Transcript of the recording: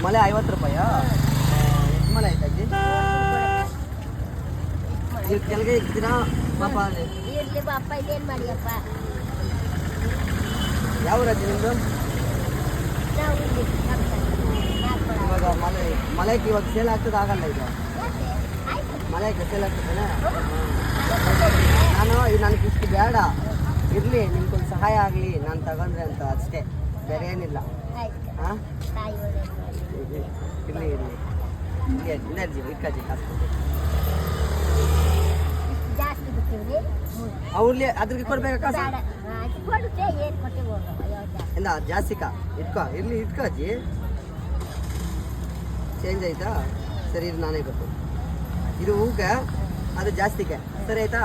ಮಳೆ 50 ರೂಪಾಯಾ? ಎಷ್ಟು ಮಳೆ ಆಯ್ತು ಅಜ್ಜಿ? ನೀವು ಕೆಳಗೆ ಇರ್ತೀರಾ ಪಾಪ? ಇರ್ಲಿ ಬಾಪ, ಇದೇನು ಮಾಡಿಯಪ್ಪ. ಯಾವ ಅಜ್ಜಿ ನಿಮ್ಮದು? ಇವಾಗ ಮಳೆಗೆ ಇವಾಗ ಸೇಲ್ ಆಗ್ತದೆ ಆಗಲ್ಲ ಈಗ? ಮಳೆಗೆ ಸೇಲ್ ಆಗ್ತದೆ. ನನಗೆ ಇಷ್ಟು ಬೇಡ, ಇರಲಿ ನಿಮ್ಗೊಂದು ಸಹಾಯ ಆಗಲಿ ನಾನು ತಗೊಂಡ್ರೆ ಅಂತ ಅಷ್ಟೇ, ಬೇರೆ ಏನಿಲ್ಲ. ಹಾಂ ಇರಲಿ ಇರಲಿ ಇಲ್ಲ ಅಜ್ಜಿ, ಇಕ್ಕಜ್ಜಿ ಕಾಸು ಅವ್ರಲ್ಲಿ ಅದ್ರಿಗೆ ಕೊಡ್ಬೇಕಾ ಕಾಸು? ಇಲ್ಲ ಜಾಸ್ತಿಕಾ ಇಟ್ಕೋ, ಇರಲಿ ಇಟ್ಕೋ ಅಜ್ಜಿ. ಚೇಂಜ್ ಆಯ್ತಾ? ಸರಿ ಇದು ನಾನೇ ಕೊಟ್ಟು, ಇದು ಹೂಗೆ ಅದು ಜಾಸ್ತಿಗೆ, ಸರಿ ಆಯ್ತಾ?